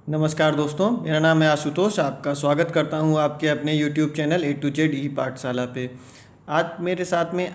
नमस्कार दोस्तों, मेरा नाम है आशुतोष। आपका स्वागत करता हूं आपके अपने YouTube channel A to Z E Pathshala पे। आज मेरे साथ में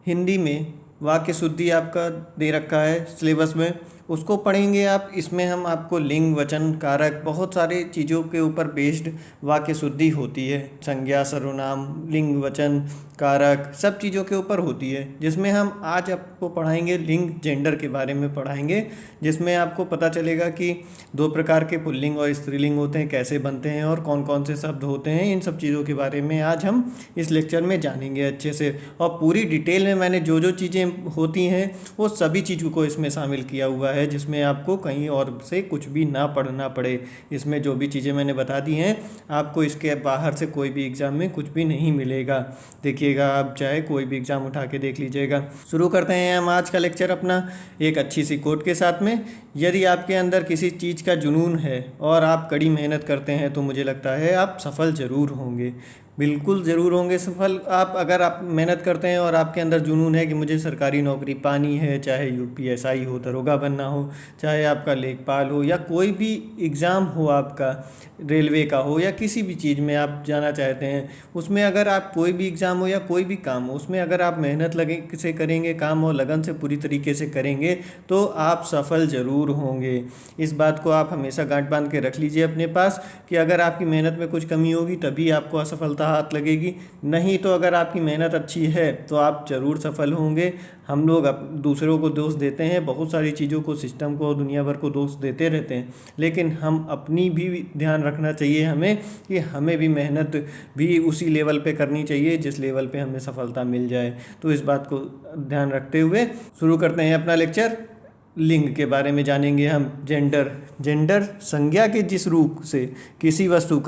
हिंदी में वाक्य शुद्धि आपका दे रखा है सिलेबस में, उसको पढ़ेंगे आप। इसमें हम आपको लिंग, वचन, कारक, बहुत सारे चीज़ों के ऊपर बेस्ड वाक्य शुद्धि होती है। संज्ञा, सर्वनाम, लिंग, वचन, कारक, सब चीज़ों के ऊपर होती है। जिसमें हम आज आपको पढ़ाएंगे लिंग, जेंडर के बारे में पढ़ाएंगे, जिसमें आपको पता चलेगा कि दो प्रकार के पुल्लिंग और स्त्रीलिंग होते हैं, कैसे बनते हैं और कौन कौन से शब्द होते हैं। इन सब चीज़ों के बारे में आज हम इस लेक्चर में जानेंगे अच्छे से। और पूरी डिटेल में मैंने जो जो चीज़ें होती हैं वो सभी चीज़ों को इसमें शामिल किया हुआ है, जिसमें आपको कहीं और से कुछ भी ना पढ़ना पड़े। इसमें जो भी चीज़ें मैंने बता दी हैं, आपको इसके बाहर से कोई भी एग्ज़ाम में कुछ भी नहीं मिलेगा। देखिएगा, आप चाहे कोई भी एग्ज़ाम उठा के देख लीजिएगा। शुरू करते हैं हम आज का लेक्चर अपना एक अच्छी सी कोट के साथ में। यदि आपके अंदर किसी चीज़ का जुनून है और आप कड़ी मेहनत करते हैं तो मुझे लगता है आप सफल ज़रूर होंगे, बिल्कुल ज़रूर होंगे सफल। अगर आप मेहनत करते हैं और आपके अंदर जुनून है कि मुझे सरकारी नौकरी पानी है, चाहे यूपीएसआई हो, दरोगा बनना हो, चाहे आपका लेखपाल हो, या कोई भी एग्ज़ाम हो आपका, रेलवे का हो, या किसी भी चीज़ में आप जाना चाहते हैं, उसमें अगर आप कोई भी एग्ज़ाम हो या कोई भी काम हो, उसमें अगर आप मेहनत लगे से करेंगे काम और लगन से पूरी तरीके से करेंगे तो आप सफल ज़रूर होंगे। इस बात को आप हमेशा गांठ बांध के रख लीजिए अपने पास कि अगर आपकी मेहनत में कुछ कमी होगी तभी आपको असफलता हाथ लगेगी, नहीं तो अगर आपकी मेहनत अच्छी है तो आप ज़रूर सफल होंगे। हम लोग दूसरों को दोष देते हैं, बहुत सारी चीज़ों को, सिस्टम को, दुनिया भर को दोष देते रहते हैं, लेकिन हम अपनी भी ध्यान रखना चाहिए हमें कि हमें भी मेहनत भी उसी लेवल पे करनी चाहिए जिस लेवल पे हमें सफलता मिल जाए। तो इस बात को ध्यान रखते हुए शुरू करते हैं अपना लेक्चर। लिंग के बारे में जानेंगे हम। जेंडर संज्ञा के जिस रूप से किसी वस्तु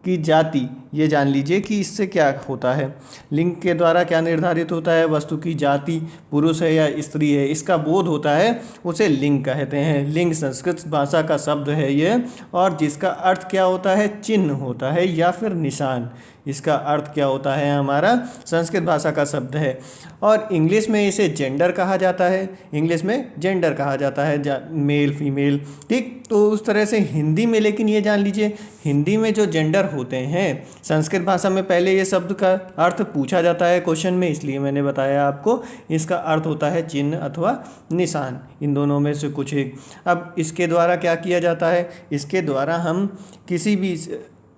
की जाति, ये जान लीजिए कि इससे क्या होता है। लिंग के द्वारा क्या निर्धारित होता है, वस्तु की जाति पुरुष है या स्त्री है, इसका बोध होता है, उसे लिंग कहते हैं। लिंग संस्कृत भाषा का शब्द है ये, और जिसका अर्थ क्या होता है, चिन्ह होता है या फिर निशान। इसका अर्थ क्या होता है, हमारा संस्कृत भाषा का शब्द है। और इंग्लिश में इसे जेंडर कहा जाता है, इंग्लिश में जेंडर कहा जाता है, मेल फीमेल, ठीक। तो उस तरह से हिंदी में, लेकिन ये जान लीजिए, हिंदी में जो जेंडर होते हैं, संस्कृत भाषा में पहले ये शब्द का अर्थ पूछा जाता है क्वेश्चन में, इसलिए मैंने बताया आपको। इसका अर्थ होता है चिन्ह अथवा निशान, इन दोनों में से कुछ एक। अब इसके द्वारा क्या किया जाता है, इसके द्वारा हम किसी भी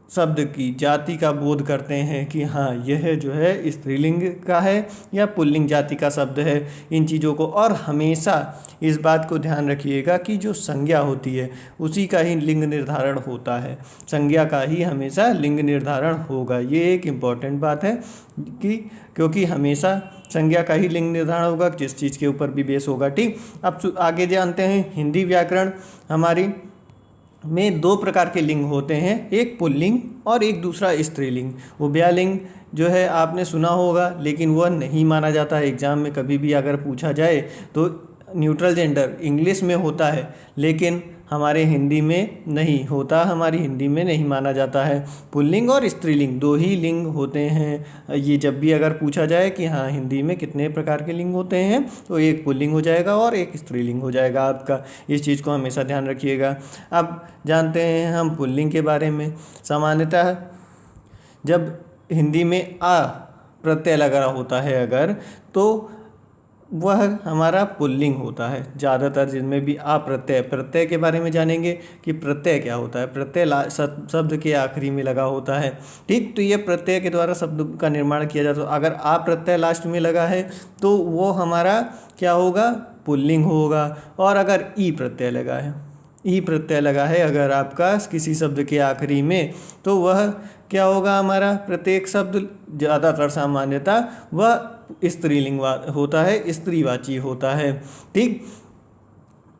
शब्द की जाति का बोध करते हैं कि हाँ, यह जो है स्त्रीलिंग का है या पुल्लिंग जाति का शब्द है, इन चीज़ों को। और हमेशा इस बात को ध्यान रखिएगा कि जो संज्ञा होती है उसी का ही लिंग निर्धारण होता है, संज्ञा का ही हमेशा लिंग निर्धारण होगा। ये एक इम्पॉर्टेंट बात है कि क्योंकि हमेशा संज्ञा का ही लिंग निर्धारण होगा, जिस चीज़ के ऊपर भी बेस होगा, ठीक। अब आगे जानते हैं हिंदी व्याकरण हमारी में दो प्रकार के लिंग होते हैं, एक पुल्लिंग और एक दूसरा स्त्रीलिंग। उभयलिंग जो है आपने सुना होगा, लेकिन वह नहीं माना जाता है एग्ज़ाम में। कभी भी अगर पूछा जाए तो न्यूट्रल जेंडर इंग्लिश में होता है, लेकिन हमारे हिंदी में नहीं होता, हमारी हिंदी में नहीं माना जाता है। पुल्लिंग और स्त्रीलिंग दो ही लिंग होते हैं। ये जब भी अगर पूछा जाए कि हाँ, हिंदी में कितने प्रकार के लिंग होते हैं, तो एक पुल्लिंग हो जाएगा और एक स्त्रीलिंग हो जाएगा आपका। इस चीज़ को हमेशा ध्यान रखिएगा। अब जानते हैं हम पुल्लिंग के बारे में। सामान्यतः जब हिंदी में आ प्रत्यय लगा होता है अगर, तो वह हमारा पुल्लिंग होता है। ज़्यादातर जिनमें भी प्रत्यय के बारे में जानेंगे कि प्रत्यय क्या होता है। प्रत्यय शब्द के आखिरी में लगा होता है, ठीक। तो ये प्रत्यय के द्वारा शब्द का निर्माण किया जाता है। अगर आ प्रत्यय लास्ट में लगा है तो वो हमारा क्या होगा, पुल्लिंग होगा। और अगर ई प्रत्यय लगा है अगर आपका किसी शब्द के आखिरी में, तो वह क्या होगा, हमारा प्रत्येक शब्द ज़्यादातर सामान्यतः वह स्त्रीलिंग होता है, स्त्रीवाची होता है, ठीक।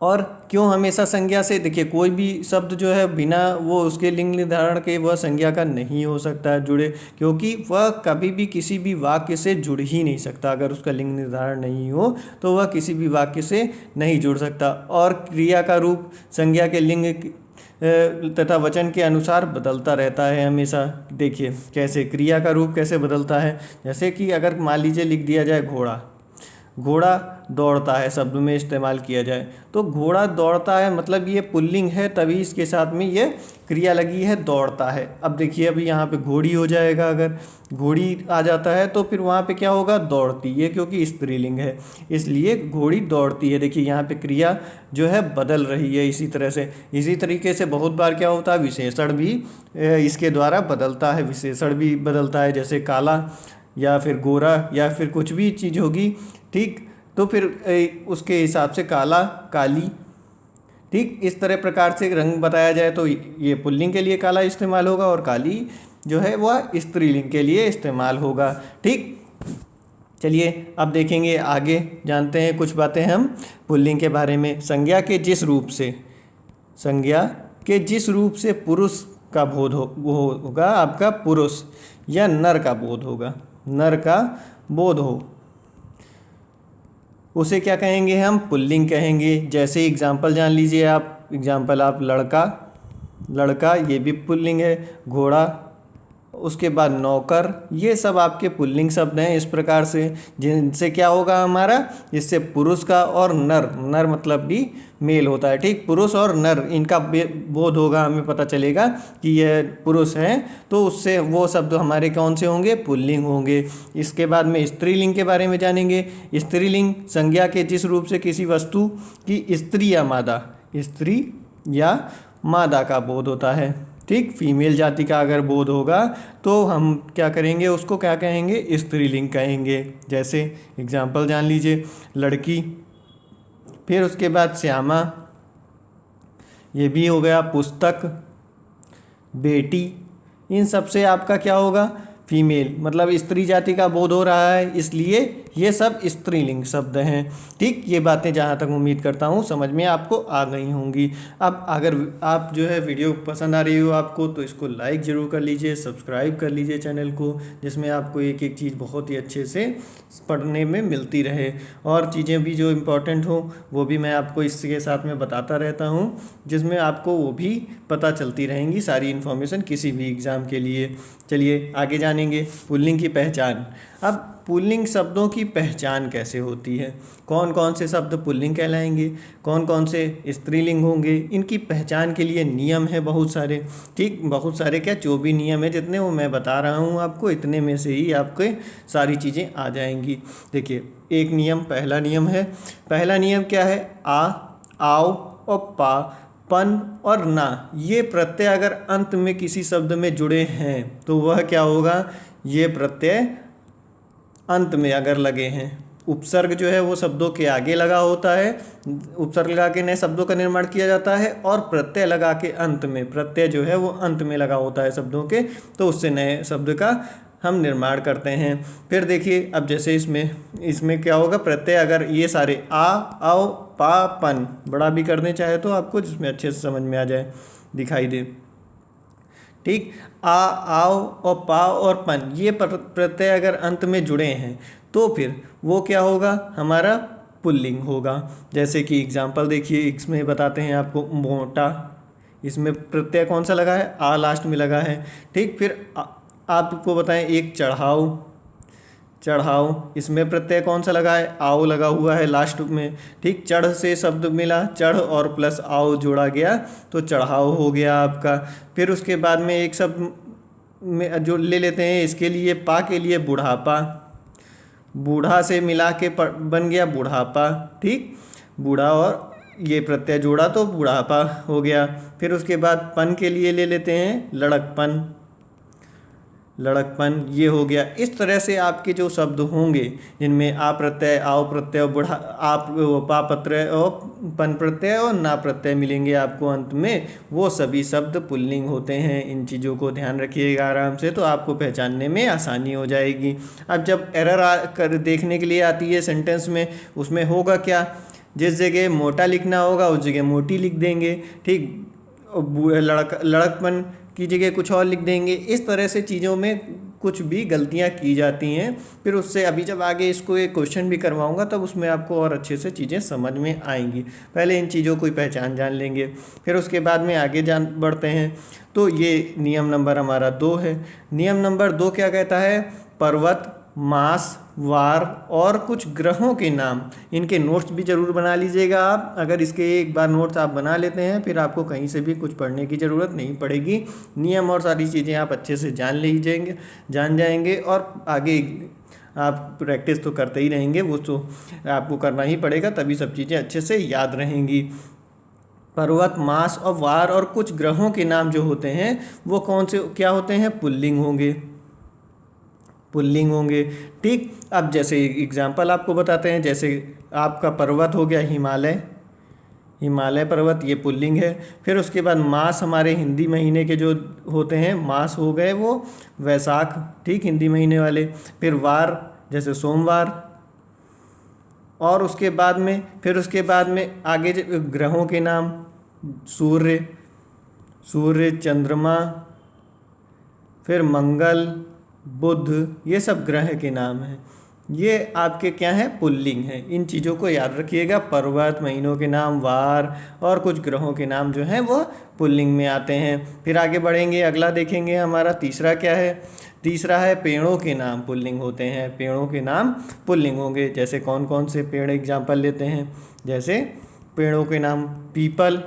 और क्यों हमेशा संज्ञा से, देखिए कोई भी शब्द जो है बिना वो उसके लिंग निर्धारण के वह संज्ञा का नहीं हो सकता है जुड़े, क्योंकि वह कभी भी किसी भी वाक्य से जुड़ ही नहीं सकता। अगर उसका लिंग निर्धारण नहीं हो तो वह किसी भी वाक्य से नहीं जुड़ सकता। और क्रिया का रूप संज्ञा के लिंग तथा वचन के अनुसार बदलता रहता है हमेशा। देखिए कैसे क्रिया का रूप कैसे बदलता है, जैसे कि अगर मान लीजिए लिख दिया जाए घोड़ा, घोड़ा दौड़ता है शब्द में इस्तेमाल किया जाए तो घोड़ा दौड़ता है मतलब ये पुल्लिंग है, तभी इसके साथ में ये क्रिया लगी है दौड़ता है। अब देखिए अभी यहाँ पे घोड़ी हो जाएगा, अगर घोड़ी आ जाता है तो फिर वहाँ पे क्या होगा, दौड़ती है, क्योंकि स्त्रीलिंग है इसलिए घोड़ी दौड़ती है। देखिए यहाँ पे क्रिया जो है बदल रही है। इसी तरीके से बहुत बार क्या होता है, विशेषण भी इसके द्वारा बदलता है, विशेषण भी बदलता है, जैसे काला या फिर गोरा या फिर कुछ भी चीज़ होगी, ठीक, तो फिर उसके हिसाब से काला, काली, ठीक, इस तरह प्रकार से रंग बताया जाए तो ये पुल्लिंग के लिए काला इस्तेमाल होगा और काली जो है वह स्त्रीलिंग के लिए इस्तेमाल होगा। ठीक, चलिए अब देखेंगे आगे, जानते हैं कुछ बातें हम पुल्लिंग के बारे में। संज्ञा के जिस रूप से पुरुष का बोध वो होगा आपका पुरुष, या नर का बोध होगा, नर का बोध हो, उसे क्या कहेंगे हम, पुल्लिंग कहेंगे। जैसे एग्जाम्पल जान लीजिए आप, एग्जाम्पल आप लड़का ये भी पुल्लिंग है, घोड़ा, उसके बाद नौकर, ये सब आपके पुल्लिंग शब्द हैं। इस प्रकार से जिनसे क्या होगा हमारा, इससे पुरुष का और नर मतलब भी मेल होता है, ठीक, पुरुष और नर इनका बोध होगा, हमें पता चलेगा कि यह पुरुष हैं, तो उससे वो शब्द हमारे कौन से होंगे, पुल्लिंग होंगे। इसके बाद में स्त्रीलिंग के बारे में जानेंगे। स्त्रीलिंग संज्ञा के जिस रूप से किसी वस्तु की स्त्री या मादा का बोध होता है, ठीक, फीमेल जाति का अगर बोध होगा तो हम क्या करेंगे, उसको क्या कहेंगे, स्त्रीलिंग कहेंगे। जैसे एग्जाम्पल जान लीजिए, लड़की, फिर उसके बाद श्यामा, ये भी हो गया, पुस्तक, बेटी, इन सब से आपका क्या होगा, फीमेल मतलब स्त्री जाति का बोध हो रहा है, इसलिए ये सब स्त्रीलिंग शब्द हैं। ठीक, ये बातें जहाँ तक उम्मीद करता हूँ समझ में आपको आ गई होंगी। अब अगर आप जो है वीडियो पसंद आ रही हो आपको, तो इसको लाइक ज़रूर कर लीजिए, सब्सक्राइब कर लीजिए चैनल को, जिसमें आपको एक एक चीज़ बहुत ही अच्छे से पढ़ने में मिलती रहे, और चीज़ें भी जो इम्पोर्टेंट हो वो भी मैं आपको इसके साथ में बताता रहता हूँ, जिसमें आपको वो भी पता चलती रहेंगी सारी इन्फॉर्मेशन किसी भी एग्ज़ाम के लिए। चलिए आगे जानेंगे पुल्लिंग की पहचान। अब पुल्लिंग शब्दों की पहचान कैसे होती है, कौन कौन से शब्द पुल्लिंग कहलाएंगे, कौन कौन से स्त्रीलिंग होंगे, इनकी पहचान के लिए नियम है बहुत सारे। ठीक, बहुत सारे क्या, जो भी नियम है जितने वो मैं बता रहा हूँ आपको, इतने में से ही आपके सारी चीज़ें आ जाएंगी। देखिए एक नियम, पहला नियम क्या है, आ, आओ और पा, पन और ना, ये प्रत्यय अगर अंत में किसी शब्द में जुड़े हैं तो वह क्या होगा, ये प्रत्यय अंत में अगर लगे हैं। उपसर्ग जो है वो शब्दों के आगे लगा होता है, उपसर्ग लगा के नए शब्दों का निर्माण किया जाता है, और प्रत्यय लगा के अंत में, प्रत्यय जो है वो अंत में लगा होता है शब्दों के, तो उससे नए शब्द का हम निर्माण करते हैं। फिर देखिए अब जैसे इसमें क्या होगा, प्रत्यय अगर ये सारे आ, आओ, पा, पन बड़ा भी करने चाहे तो आपको, जिसमें अच्छे से समझ में आ जाए, दिखाई दे। ठीक, आ, आओ और पा और पन, ये प्रत्यय अगर अंत में जुड़े हैं तो फिर वो क्या होगा, हमारा पुल्लिंग होगा। जैसे कि एग्जाम्पल देखिए, इसमें बताते हैं आपको, मोटा, इसमें प्रत्यय कौन सा लगा है, आ लास्ट में लगा है। ठीक, फिर आपको बताएं एक चढ़ाओ, इसमें प्रत्यय कौन सा लगा है, आओ लगा हुआ है लास्ट में। ठीक, चढ़ से शब्द मिला, चढ़ और प्लस आओ जोड़ा गया तो चढ़ाओ हो गया आपका। फिर उसके बाद में एक शब्द में जो ले लेते हैं, इसके लिए पा के लिए बुढ़ापा, बूढ़ा से मिला के बन गया बुढ़ापा। ठीक, बूढ़ा और ये प्रत्यय जोड़ा तो बुढ़ापा हो गया। फिर उसके बाद पन के लिए ले लेते हैं लड़कपन, ये हो गया। इस तरह से आपके जो शब्द होंगे जिनमें आ प्रत्यय, आओ प्रत्यय, बुढ़ा, आप पा प्रत्यय और पन प्रत्यय और ना प्रत्यय मिलेंगे आपको अंत में, वो सभी शब्द पुल्लिंग होते हैं। इन चीज़ों को ध्यान रखिएगा आराम से, तो आपको पहचानने में आसानी हो जाएगी। अब जब एरर कर देखने के लिए आती है सेंटेंस में, उसमें होगा क्या, जिस जगह मोटा लिखना होगा उस जगह मोटी लिख देंगे। ठीक, लड़कपन की जगह कुछ और लिख देंगे। इस तरह से चीज़ों में कुछ भी गलतियां की जाती हैं। फिर उससे अभी जब आगे इसको एक क्वेश्चन भी करवाऊंगा तब उसमें आपको और अच्छे से चीज़ें समझ में आएंगी। पहले इन चीज़ों की पहचान जान लेंगे, फिर उसके बाद में आगे बढ़ते हैं। तो ये नियम नंबर हमारा 2 है। नियम नंबर 2 क्या कहता है, पर्वत, मास, वार और कुछ ग्रहों के नाम। इनके नोट्स भी ज़रूर बना लीजिएगा आप। अगर इसके एक बार नोट्स आप बना लेते हैं फिर आपको कहीं से भी कुछ पढ़ने की ज़रूरत नहीं पड़ेगी। नियम और सारी चीज़ें आप अच्छे से जान जाएंगे और आगे आप प्रैक्टिस तो करते ही रहेंगे, वो तो आपको करना ही पड़ेगा, तभी सब चीज़ें अच्छे से याद रहेंगी। पर्वत, मास और वार और कुछ ग्रहों के नाम जो होते हैं वो कौन से क्या होते हैं? पुल्लिंग होंगे। ठीक, अब जैसे एग्जांपल आपको बताते हैं। जैसे आपका पर्वत हो गया हिमालय पर्वत, ये पुल्लिंग है। फिर उसके बाद मास, हमारे हिंदी महीने के जो होते हैं मास हो गए वो वैशाख, ठीक, हिंदी महीने वाले। फिर वार जैसे सोमवार। और उसके बाद में आगे ग्रहों के नाम, सूर्य, चंद्रमा, फिर मंगल, बुध, ये सब ग्रह के नाम हैं। ये आपके क्या हैं? पुल्लिंग हैं। इन चीज़ों को याद रखिएगा। पर्वत, महीनों के नाम, वार और कुछ ग्रहों के नाम जो हैं वो पुल्लिंग में आते हैं। फिर आगे बढ़ेंगे, अगला देखेंगे हमारा तीसरा क्या है? तीसरा है पेड़ों के नाम पुल्लिंग होते हैं। पेड़ों के नाम पुल्लिंग होंगे। जैसे कौन कौन से पेड़ एग्जाम्पल लेते हैं? जैसे पेड़ों के नाम पीपल,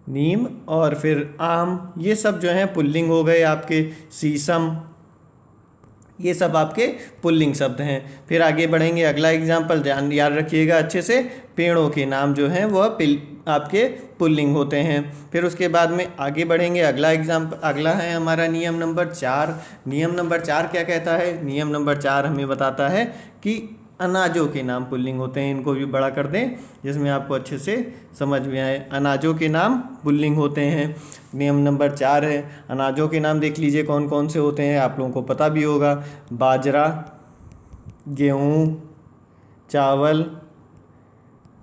नीम और फिर आम, ये सब जो हैं पुल्लिंग हो गए आपके। शीशम, ये सब आपके पुल्लिंग शब्द हैं। फिर आगे बढ़ेंगे, अगला एग्जाम्पल याद रखिएगा अच्छे से। पेड़ों के नाम जो हैं वह आपके पुल्लिंग होते हैं। फिर उसके बाद में आगे बढ़ेंगे, अगला है हमारा नियम नंबर 4। नियम नंबर 4 क्या कहता है? नियम नंबर 4 हमें बताता है कि अनाजों के नाम पुल्लिंग होते हैं। इनको भी बड़ा कर दें जिसमें आपको अच्छे से समझ में आए। अनाजों के नाम पुल्लिंग होते हैं। नियम नंबर 4 है, अनाजों के नाम देख लीजिए कौन कौन से होते हैं, आप लोगों को पता भी होगा। बाजरा, गेहूँ, चावल,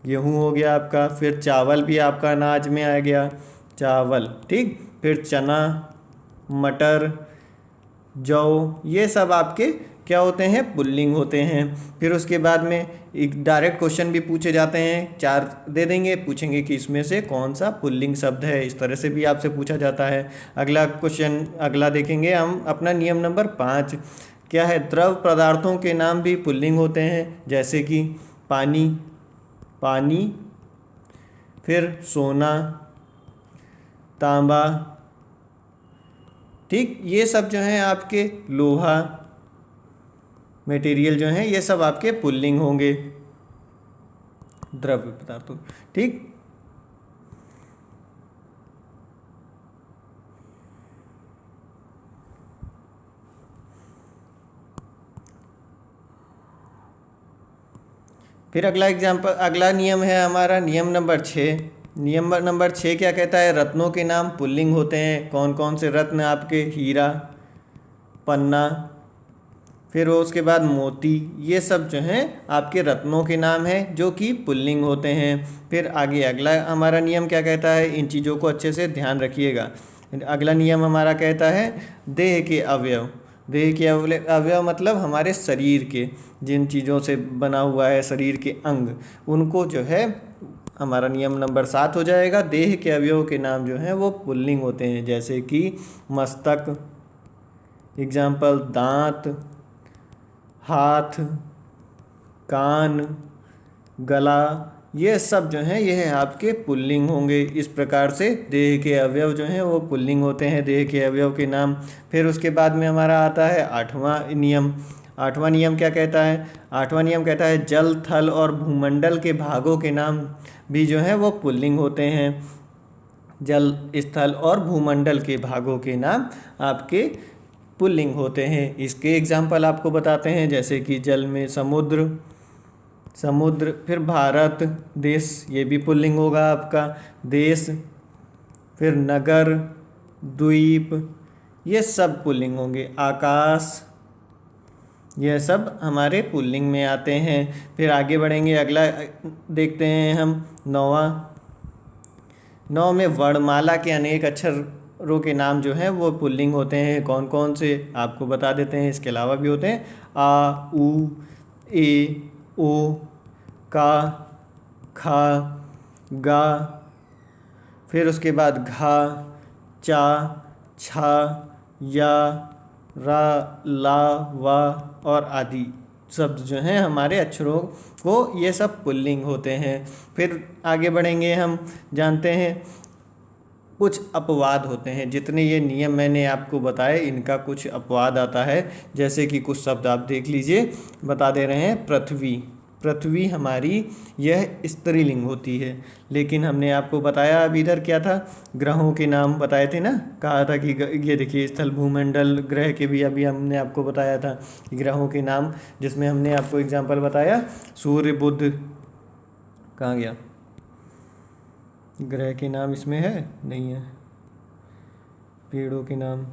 गेहूँ हो गया आपका। फिर चावल भी आपका अनाज में आ गया, चावल, ठीक। फिर चना, मटर, जौ, ये सब आपके क्या होते हैं? पुल्लिंग होते हैं। फिर उसके बाद में एक डायरेक्ट क्वेश्चन भी पूछे जाते हैं, 4 दे देंगे, पूछेंगे कि इसमें से कौन सा पुल्लिंग शब्द है। इस तरह से भी आपसे पूछा जाता है। अगला देखेंगे हम अपना नियम नंबर 5 क्या है? द्रव पदार्थों के नाम भी पुल्लिंग होते हैं। जैसे कि पानी, फिर सोना, तांबा, ठीक, ये सब जो हैं आपके लोहा मटेरियल जो हैं ये सब आपके पुल्लिंग होंगे, द्रव्य पदार्थों, ठीक। फिर अगला नियम है हमारा नियम नंबर 6। नियम नंबर 6 क्या कहता है? रत्नों के नाम पुल्लिंग होते हैं। कौन कौन से रत्न आपके? हीरा, पन्ना, फिर उसके बाद मोती, ये सब जो हैं आपके रत्नों के नाम हैं जो कि पुल्लिंग होते हैं। फिर आगे अगला हमारा नियम क्या कहता है? इन चीज़ों को अच्छे से ध्यान रखिएगा। अगला नियम हमारा कहता है देह के अवयव। देह के अवयव मतलब हमारे शरीर के, जिन चीज़ों से बना हुआ है शरीर के अंग, उनको जो है हमारा नियम नंबर 7 हो जाएगा। देह के अवयव के नाम जो हैं वो पुल्लिंग होते हैं। जैसे कि मस्तक, एग्जाम्पल दांत, हाथ, कान, गला, ये सब जो हैं ये आपके पुल्लिंग होंगे। इस प्रकार से देह के अवयव जो हैं वो पुल्लिंग होते हैं, देह के अवयव के नाम। फिर उसके बाद में हमारा आता है 8वां नियम। 8वां नियम क्या कहता है? 8वां नियम कहता है जल, थल और भूमंडल के भागों के नाम भी जो हैं वो पुल्लिंग होते हैं। जल, स्थल और भूमंडल के भागों के नाम आपके पुल्लिंग होते हैं। इसके एग्जाम्पल आपको बताते हैं। जैसे कि जल में समुद्र, फिर भारत देश, ये भी पुल्लिंग होगा आपका, देश। फिर नगर, द्वीप, ये सब पुल्लिंग होंगे। आकाश, यह सब हमारे पुल्लिंग में आते हैं। फिर आगे बढ़ेंगे, अगला देखते हैं हम 9 में वर्णमाला के अनेक अक्षरों के नाम जो हैं वो पुल्लिंग होते हैं। कौन कौन से आपको बता देते हैं, इसके अलावा भी होते हैं। आ, उ, ए, ओ, का, खा, गा, फिर उसके बाद घा, चा, छा, या, रा, ला, वा और आदि शब्द जो हैं हमारे अक्षरों को, ये सब पुल्लिंग होते हैं। फिर आगे बढ़ेंगे, हम जानते हैं कुछ अपवाद होते हैं। जितने ये नियम मैंने आपको बताए, इनका कुछ अपवाद आता है। जैसे कि कुछ शब्द आप देख लीजिए, बता दे रहे हैं। पृथ्वी, पृथ्वी हमारी यह स्त्रीलिंग होती है। लेकिन हमने आपको बताया अभी इधर क्या था, ग्रहों के नाम बताए थे ना, कहा था कि ये देखिए स्थल, भूमंडल, ग्रह के भी अभी हमने आपको बताया था कि ग्रहों के नाम, जिसमें हमने आपको एग्जाम्पल बताया सूर्य, बुध, कहाँ गया, ग्रह के नाम इसमें है नहीं है, पेड़ों के नाम,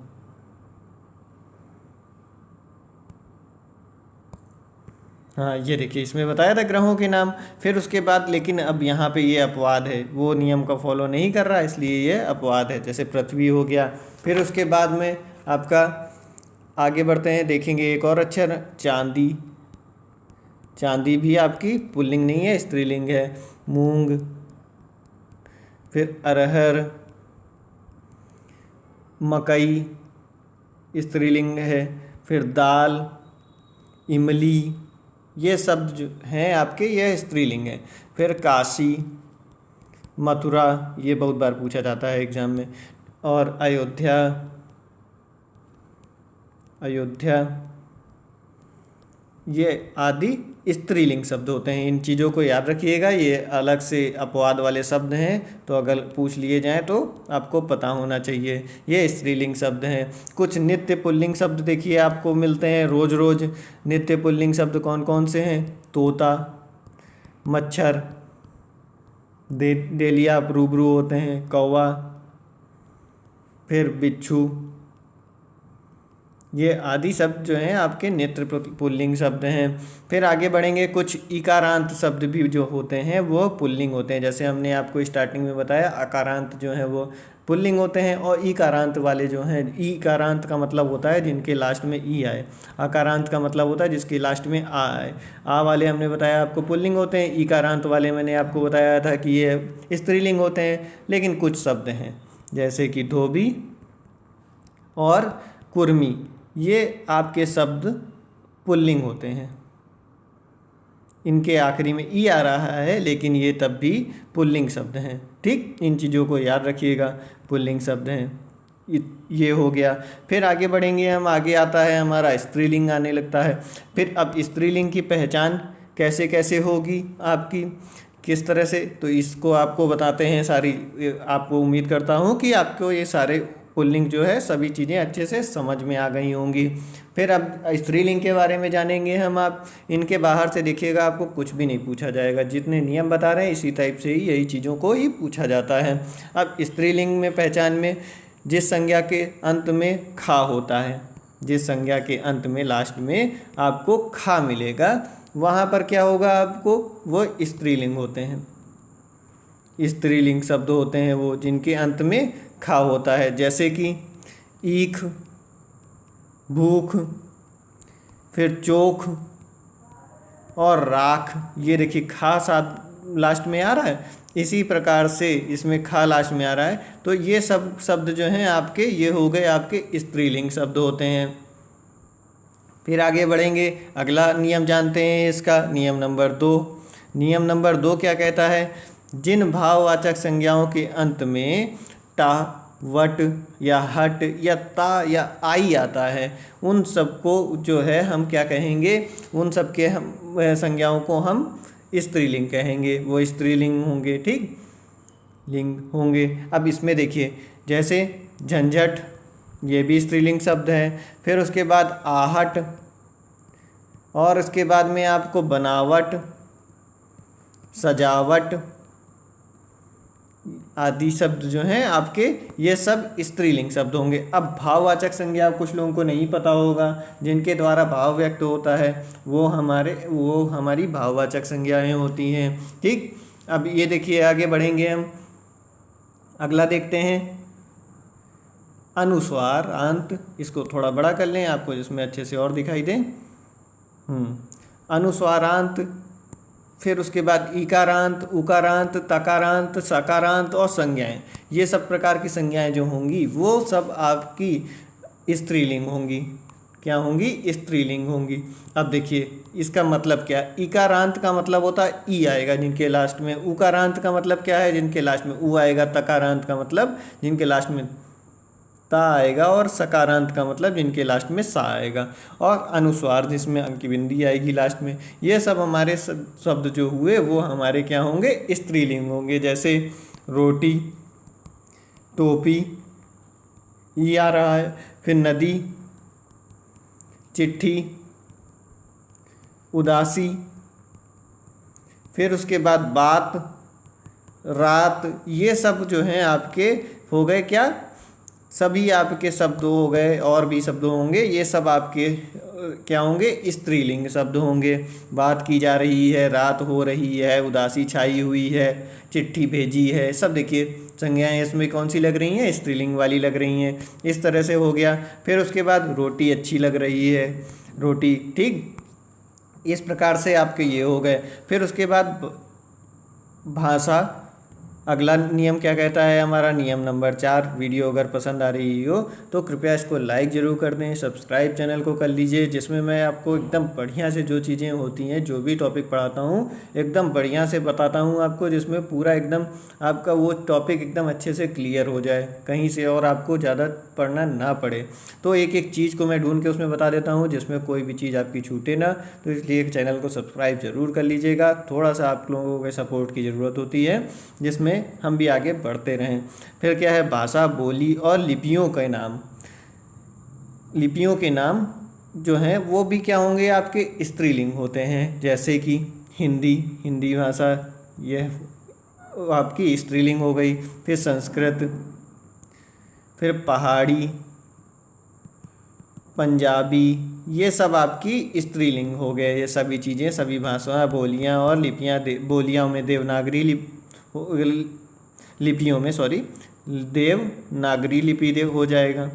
हाँ ये देखिए इसमें बताया था ग्रहों के नाम। फिर उसके बाद लेकिन अब यहाँ पे ये अपवाद है, वो नियम का फॉलो नहीं कर रहा, इसलिए ये अपवाद है। जैसे पृथ्वी हो गया। फिर उसके बाद में आपका आगे बढ़ते हैं, देखेंगे एक और अक्षर चांदी। चांदी भी आपकी पुल्लिंग नहीं है, स्त्रीलिंग है। मूंग, फिर अरहर, मकई स्त्रीलिंग है। फिर दाल, इमली, ये शब्द जो हैं आपके, यह स्त्रीलिंग है। फिर काशी, मथुरा, ये बहुत बार पूछा जाता है एग्जाम में। और अयोध्या, अयोध्या, ये आदि स्त्रीलिंग शब्द होते हैं। इन चीज़ों को याद रखिएगा, ये अलग से अपवाद वाले शब्द हैं, तो अगर पूछ लिए जाएं तो आपको पता होना चाहिए। ये स्त्रीलिंग शब्द हैं। कुछ नित्य पुल्लिंग शब्द देखिए आपको मिलते हैं रोज़ रोज़। नित्य पुल्लिंग शब्द कौन कौन से हैं, तोता, मच्छर, डेली आप रूबरू होते हैं, कौवा, फिर बिच्छू, ये आदि शब्द जो हैं आपके नित्य पुल्लिंग शब्द हैं। फिर आगे बढ़ेंगे, कुछ इकारांत शब्द भी जो होते हैं वो पुल्लिंग होते हैं। जैसे हमने आपको स्टार्टिंग में बताया, अकारांत जो हैं वो पुल्लिंग होते हैं, और ईकारांत वाले जो हैं, ईकारांत का मतलब होता है जिनके लास्ट में ई आए, अकारांत का मतलब होता है जिसके लास्ट में आ आए। आ वाले हमने बताया आपको पुल्लिंग होते हैं, ईकारांत वाले मैंने आपको बताया था कि ये स्त्रीलिंग होते हैं। लेकिन कुछ शब्द हैं जैसे कि धोबी और कुर्मी, ये आपके शब्द पुल्लिंग होते हैं। इनके आखिरी में ई आ रहा है, लेकिन ये तब भी पुल्लिंग शब्द हैं। ठीक, इन चीज़ों को याद रखिएगा, पुल्लिंग शब्द हैं। ये हो गया। फिर आगे बढ़ेंगे हम, आगे आता है हमारा स्त्रीलिंग आने लगता है। फिर अब स्त्रीलिंग की पहचान कैसे कैसे होगी आपकी, किस तरह से, तो इसको आपको बताते हैं सारी। आपको उम्मीद करता हूँ कि आपको ये सारे पुल्लिंग जो है सभी चीज़ें अच्छे से समझ में आ गई होंगी। फिर अब स्त्रीलिंग के बारे में जानेंगे हम। आप इनके बाहर से देखिएगा, आपको कुछ भी नहीं पूछा जाएगा। जितने नियम बता रहे हैं इसी टाइप से ही यही चीज़ों को ही पूछा जाता है। अब स्त्रीलिंग में पहचान में, जिस संज्ञा के अंत में खा होता है, जिस संज्ञा के अंत में लास्ट में आपको खा मिलेगा, वहाँ पर क्या होगा आपको, वो स्त्रीलिंग होते हैं। स्त्रीलिंग शब्द होते हैं वो जिनके अंत में खा होता है। जैसे कि ईख, भूख, फिर चोख और राख, ये देखिए खा साथ लास्ट में आ रहा है, इसी प्रकार से इसमें खा लास्ट में आ रहा है। तो ये सब शब्द जो हैं आपके, ये हो गए आपके स्त्रीलिंग शब्द होते हैं। फिर आगे बढ़ेंगे, अगला नियम जानते हैं इसका, नियम नंबर 2। नियम नंबर 2 क्या कहता है, जिन भाववाचक संज्ञाओं के अंत में टा, वट या हट या ता या आई आता है, उन सबको जो है हम क्या कहेंगे, उन सब के हम संज्ञाओं को हम स्त्रीलिंग कहेंगे, वो स्त्रीलिंग होंगे। ठीक, लिंग होंगे। अब इसमें देखिए, जैसे झंझट, ये भी स्त्रीलिंग शब्द है। फिर उसके बाद आहट, और उसके बाद में आपको बनावट, सजावट आदि शब्द जो हैं आपके, ये सब स्त्रीलिंग शब्द होंगे। अब भाववाचक संज्ञा कुछ लोगों को नहीं पता होगा, जिनके द्वारा भाव व्यक्त होता है वो हमारी भाववाचक संज्ञाएं होती हैं। ठीक, अब ये देखिए आगे बढ़ेंगे हम, अगला देखते हैं अनुस्वार अंत। इसको थोड़ा बड़ा कर लें आपको जिसमें अच्छे से और दिखाई दे। अनुस्वारांत, फिर उसके बाद इकारांत, उकारांत, तकारांत, सकारांत और संज्ञाएं, ये सब प्रकार की संज्ञाएं जो होंगी वो सब आपकी स्त्रीलिंग होंगी। क्या होंगी, स्त्रीलिंग होंगी। अब देखिए इसका मतलब क्या है, इकारांत का मतलब होता है ई आएगा जिनके लास्ट में, उकारांत का मतलब क्या है, जिनके लास्ट में उ आएगा, तकारांत का मतलब जिनके लास्ट में ता आएगा, और सकारांत का मतलब जिनके लास्ट में सा आएगा, और अनुस्वार जिसमें अंकी बिंदी आएगी लास्ट में। ये सब हमारे शब्द जो हुए वो हमारे क्या होंगे, स्त्रीलिंग होंगे। जैसे रोटी, टोपी, ये आ रहा है, फिर नदी, चिट्ठी, उदासी, फिर उसके बाद बात, रात, ये सब जो हैं आपके हो गए क्या, सभी आपके शब्द हो गए, और भी शब्द होंगे, ये सब आपके क्या होंगे, स्त्रीलिंग शब्द होंगे। बात की जा रही है, रात हो रही है, उदासी छाई हुई है, चिट्ठी भेजी है, सब देखिए संज्ञाएं इसमें कौन सी लग रही हैं, स्त्रीलिंग वाली लग रही हैं। इस तरह से हो गया। फिर उसके बाद रोटी अच्छी लग रही है, रोटी, ठीक, इस प्रकार से आपके ये हो गए। फिर उसके बाद भाषा, अगला नियम क्या कहता है हमारा, नियम नंबर 4। वीडियो अगर पसंद आ रही हो तो कृपया इसको लाइक ज़रूर कर दें, सब्सक्राइब चैनल को कर लीजिए, जिसमें मैं आपको एकदम बढ़िया से जो चीज़ें होती हैं, जो भी टॉपिक पढ़ाता हूँ एकदम बढ़िया से बताता हूँ आपको, जिसमें पूरा एकदम आपका वो टॉपिक एकदम अच्छे से क्लियर हो जाए, कहीं से और आपको ज़्यादा पढ़ना ना पड़े। तो एक एक चीज़ को मैं ढूंढ के उसमें बता देता हूँ, जिसमें कोई भी चीज़ आपकी छूटे ना। तो इसलिए चैनल को सब्सक्राइब ज़रूर कर लीजिएगा। थोड़ा सा आप लोगों के सपोर्ट की ज़रूरत होती है, जिसमें हम भी आगे बढ़ते रहें। फिर क्या है, भाषा, बोली और लिपियों के नाम। लिपियों के नाम जो हैं वो भी क्या होंगे, आपके स्त्रीलिंग होते हैं। जैसे कि हिंदी, हिंदी भाषा, यह आपकी स्त्रीलिंग हो गई। फिर संस्कृत, फिर पहाड़ी, पंजाबी, ये सब आपकी स्त्रीलिंग हो गए। ये सभी चीज़ें, सभी भाषाएं, बोलियां और लिपियां, बोलियों में देवनागरी लिपियों में देवनागरी लिपि हो जाएगा,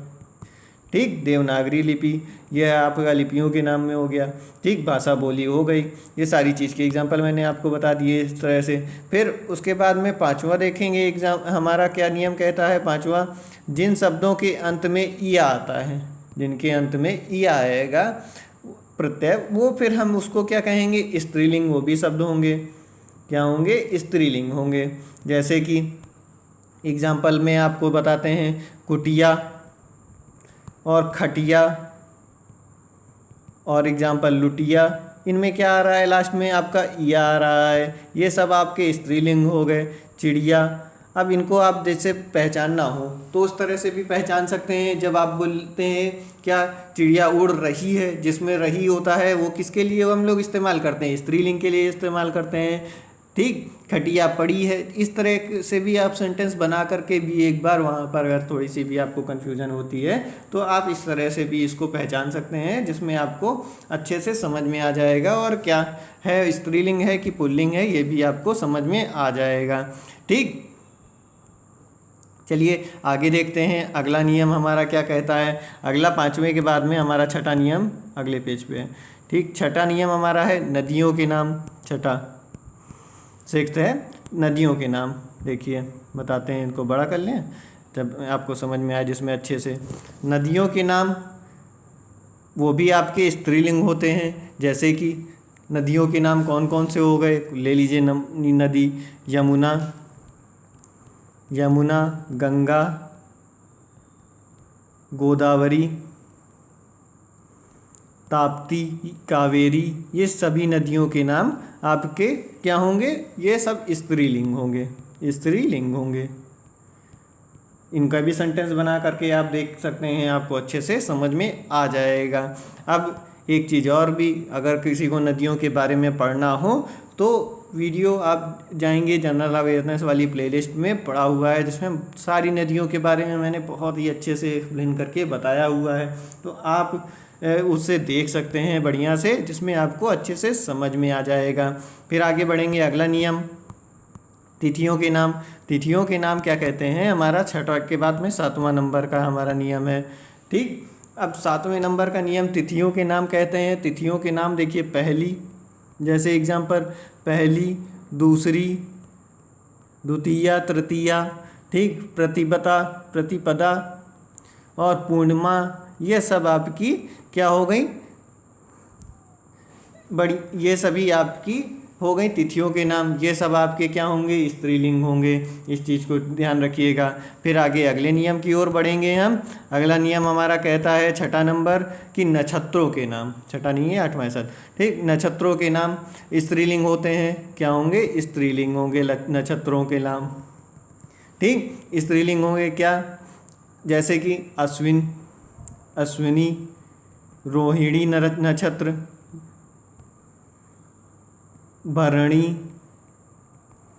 ठीक, देवनागरी लिपि, यह आपका लिपियों के नाम में हो गया, ठीक। भाषा, बोली हो गई। ये सारी चीज़ के एग्जाम्पल मैंने आपको बता दिए इस तरह से। फिर उसके बाद में पांचवा देखेंगे, हमारा क्या नियम कहता है पांचवा, जिन शब्दों के अंत में इया आता है, जिनके अंत में इया आएगा प्रत्यय, वो फिर हम उसको क्या कहेंगे, स्त्रीलिंग, वो भी शब्द होंगे, क्या होंगे, स्त्रीलिंग होंगे। जैसे कि एग्जाम्पल में आपको बताते हैं, कुटिया और खटिया, और एग्जाम्पल लुटिया, इनमें क्या आ रहा है, लास्ट में आपका या आ रहा है, ये सब आपके स्त्रीलिंग हो गए। चिड़िया, अब इनको आप जैसे पहचानना हो तो उस तरह से भी पहचान सकते हैं। जब आप बोलते हैं क्या, चिड़िया उड़ रही है, जिसमें रही होता है वो किसके लिए हम लोग इस्तेमाल करते हैं, स्त्रीलिंग के लिए इस्तेमाल करते हैं, ठीक। खटिया पड़ी है, इस तरह से भी आप सेंटेंस बना करके भी एक बार वहाँ पर अगर थोड़ी सी भी आपको कन्फ्यूजन होती है तो आप इस तरह से भी इसको पहचान सकते हैं, जिसमें आपको अच्छे से समझ में आ जाएगा, और क्या है, स्त्रीलिंग है कि पुल्लिंग है, ये भी आपको समझ में आ जाएगा, ठीक। चलिए आगे देखते हैं अगला नियम हमारा क्या कहता है। अगला पांचवें के बाद में हमारा छठा नियम अगले पेज पे है, ठीक। छठा नियम हमारा है नदियों के नाम। छठा, सिक्स्थ है नदियों के नाम। देखिए बताते हैं, इनको बड़ा कर लें तब आपको समझ में आए, जिसमें अच्छे से नदियों के नाम वो भी आपके स्त्रीलिंग होते हैं। जैसे कि नदियों के नाम कौन कौन से हो गए, ले लीजिए नदी, यमुना, यमुना, गंगा, गोदावरी, ताप्ती, कावेरी, ये सभी नदियों के नाम आपके क्या होंगे, ये सब स्त्रीलिंग होंगे, स्त्रीलिंग होंगे। इनका भी सेंटेंस बना करके आप देख सकते हैं, आपको अच्छे से समझ में आ जाएगा। अब एक चीज़ और भी, अगर किसी को नदियों के बारे में पढ़ना हो तो वीडियो आप जाएंगे जनरल अवेयरनेस वाली प्लेलिस्ट में, पढ़ा हुआ है, जिसमें सारी नदियों के बारे में मैंने बहुत ही अच्छे से एक्सप्लेन करके बताया हुआ है, तो आप उससे देख सकते हैं बढ़िया से, जिसमें आपको अच्छे से समझ में आ जाएगा। फिर आगे बढ़ेंगे, अगला नियम तिथियों के नाम। तिथियों के नाम क्या कहते हैं, हमारा छठा के बाद में सातवां नंबर का हमारा नियम है, ठीक। अब सातवें नंबर का नियम तिथियों के नाम कहते हैं। तिथियों के नाम देखिए, पहली, जैसे एग्जाम्पल पहली, दूसरी, द्वितीया, तृतीया, ठीक, प्रतिपदा, प्रतिपदा और पूर्णिमा, ये सब आपकी क्या हो गई, बड़ी, ये सभी आपकी हो गई तिथियों के नाम। ये सब आपके क्या होंगे, स्त्रीलिंग होंगे। इस चीज़ को ध्यान रखिएगा। फिर आगे अगले नियम की ओर बढ़ेंगे हम। अगला नियम हमारा कहता है छठा नंबर कि नक्षत्रों के नाम, छठा नहीं है, आठवां साथ, ठीक। नक्षत्रों के नाम स्त्रीलिंग होते हैं, क्या होंगे, स्त्रीलिंग होंगे नक्षत्रों के नाम, ठीक। स्त्रीलिंग होंगे क्या, जैसे कि अश्विन, अश्विनी, रोहिणी नक्षत्र, भरणी,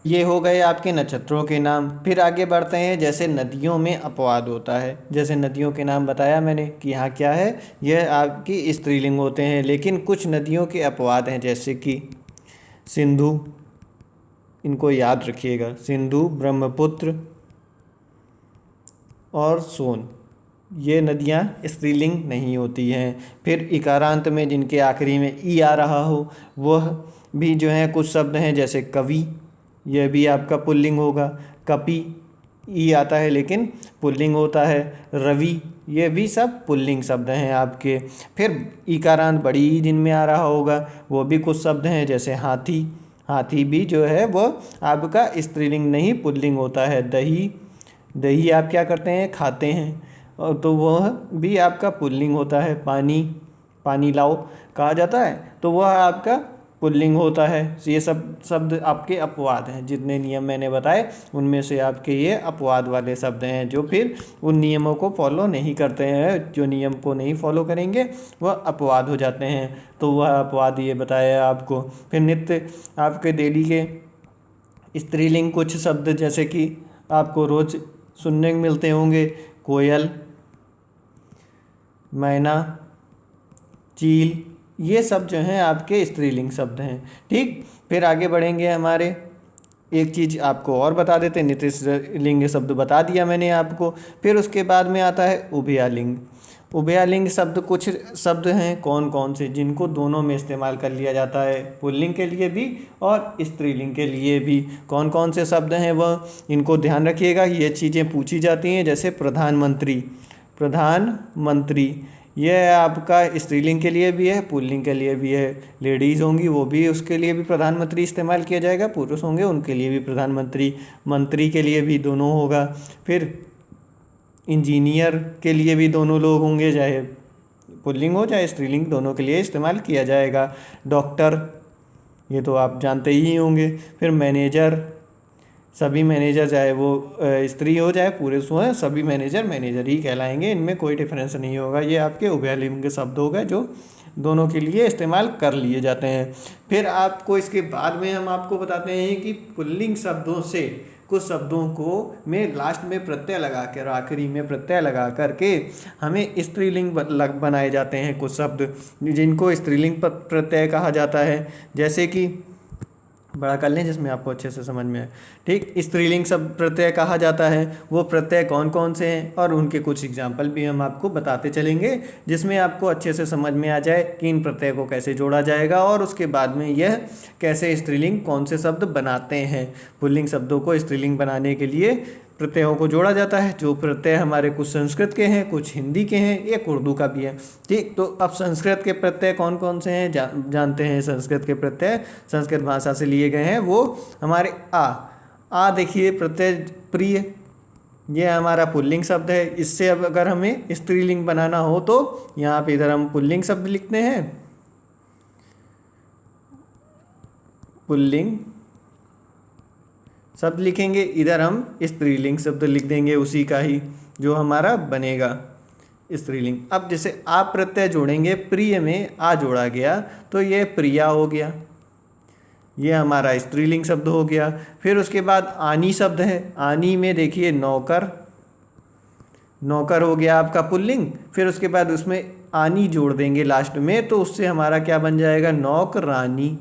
ये हो गए आपके नक्षत्रों के नाम। फिर आगे बढ़ते हैं, जैसे नदियों में अपवाद होता है, जैसे नदियों के नाम बताया मैंने कि यहाँ क्या है, यह आपकी स्त्रीलिंग होते हैं। लेकिन कुछ नदियों के अपवाद हैं, जैसे कि सिंधु, इनको याद रखिएगा, सिंधु, ब्रह्मपुत्र और सोन, ये नदियाँ स्त्रीलिंग नहीं होती हैं। फिर इकारांत में जिनके आखिरी में ई आ रहा हो, वह भी जो है कुछ शब्द हैं, जैसे कवि, यह भी आपका पुल्लिंग होगा। कपि, ई आता है लेकिन पुल्लिंग होता है। रवि, ये भी सब पुल्लिंग शब्द हैं आपके। फिर इकारांत बड़ी ई जिनमें आ रहा होगा, वो भी कुछ शब्द हैं, जैसे हाथी, हाथी भी जो है वो आपका स्त्रीलिंग नहीं पुल्लिंग होता है। दही, दही आप क्या करते हैं, खाते हैं, और तो वह भी आपका पुल्लिंग होता है। पानी, पानी लाओ कहा जाता है, तो वह आपका पुल्लिंग होता है। तो ये सब शब्द आपके अपवाद हैं। जितने नियम मैंने बताए उनमें से आपके ये अपवाद वाले शब्द हैं, जो फिर उन नियमों को फॉलो नहीं करते हैं। जो नियम को नहीं फॉलो करेंगे वह अपवाद हो जाते हैं, तो वह अपवाद ये बताया आपको। फिर नित्य आपके डेली के स्त्रीलिंग कुछ शब्द, जैसे कि आपको रोज़ सुनने को मिलते होंगे, कोयल, मैना, चील, ये सब जो हैं आपके स्त्रीलिंग शब्द हैं, ठीक। फिर आगे बढ़ेंगे हमारे, एक चीज़ आपको और बता देते हैं, नित्य स्त्रीलिंग शब्द बता दिया मैंने आपको। फिर उसके बाद में आता है उभयलिंग। उभयलिंग शब्द, कुछ शब्द हैं कौन कौन से, जिनको दोनों में इस्तेमाल कर लिया जाता है, पुल्लिंग के लिए भी और स्त्रीलिंग के लिए भी। कौन कौन से शब्द हैं वह, इनको ध्यान रखिएगा, ये चीज़ें पूछी जाती हैं। जैसे प्रधानमंत्री, प्रधानमंत्री, यह आपका स्त्रीलिंग के लिए भी है, पुल्लिंग के लिए भी है। लेडीज़ होंगी वो भी, उसके लिए भी प्रधानमंत्री इस्तेमाल किया जाएगा। पुरुष होंगे उनके लिए भी प्रधानमंत्री, मंत्री के लिए भी दोनों होगा। फिर इंजीनियर के लिए भी दोनों लोग होंगे, चाहे पुल्लिंग हो चाहे स्त्रीलिंग, दोनों के लिए इस्तेमाल किया जाएगा। डॉक्टर, ये तो आप जानते ही होंगे। फिर मैनेजर, सभी मैनेजर, चाहे वो स्त्री हो चाहे पुरुष हो, सभी मैनेजर मैनेजर ही कहलाएंगे, इनमें कोई डिफरेंस नहीं होगा। ये आपके उभयलिंग के शब्द हो गए जो दोनों के लिए इस्तेमाल कर लिए जाते हैं। फिर आपको इसके बाद में हम आपको बताते हैं कि पुल्लिंग शब्दों से कुछ शब्दों को में लास्ट में प्रत्यय लगा कर, आखिरी में प्रत्यय लगा करके हमें स्त्रीलिंग बनाए जाते हैं। कुछ शब्द जिनको स्त्रीलिंग प्रत्यय कहा जाता है, जैसे कि बड़ा कर लें जिसमें आपको अच्छे से समझ में आए, ठीक। स्त्रीलिंग शब्द प्रत्यय कहा जाता है, वो प्रत्यय कौन कौन से हैं और उनके कुछ एग्जाम्पल भी हम आपको बताते चलेंगे, जिसमें आपको अच्छे से समझ में आ जाए कि इन प्रत्यय को कैसे जोड़ा जाएगा और उसके बाद में यह कैसे स्त्रीलिंग कौन से शब्द बनाते हैं। पुल्लिंग शब्दों को स्त्रीलिंग बनाने के लिए प्रत्ययों को जोड़ा जाता है। जो प्रत्यय हमारे कुछ संस्कृत के हैं, कुछ हिंदी के हैं, एक उर्दू का भी है, ठीक। तो अब संस्कृत के प्रत्यय कौन कौन से हैं जानते हैं। संस्कृत के प्रत्यय संस्कृत भाषा से लिए गए हैं, वो हमारे आ देखिए प्रत्यय प्रिय, ये हमारा पुल्लिंग शब्द है। इससे अब अगर हमें स्त्रीलिंग बनाना हो तो यहाँ पे इधर हम पुल्लिंग शब्द लिखते हैं, पुल्लिंग शब्द लिखेंगे, इधर हम स्त्रीलिंग शब्द लिख देंगे उसी का ही, जो हमारा बनेगा स्त्रीलिंग। अब जैसे आप प्रत्यय जोड़ेंगे, प्रिय में आ जोड़ा गया तो ये प्रिया हो गया, ये हमारा स्त्रीलिंग शब्द हो गया। फिर उसके बाद आनी शब्द है, आनी में देखिए नौकर, नौकर हो गया आपका पुल्लिंग। फिर उसके बाद उसमें आनी जोड़ देंगे लास्ट में, तो उससे हमारा क्या बन जाएगा, नौकरानी,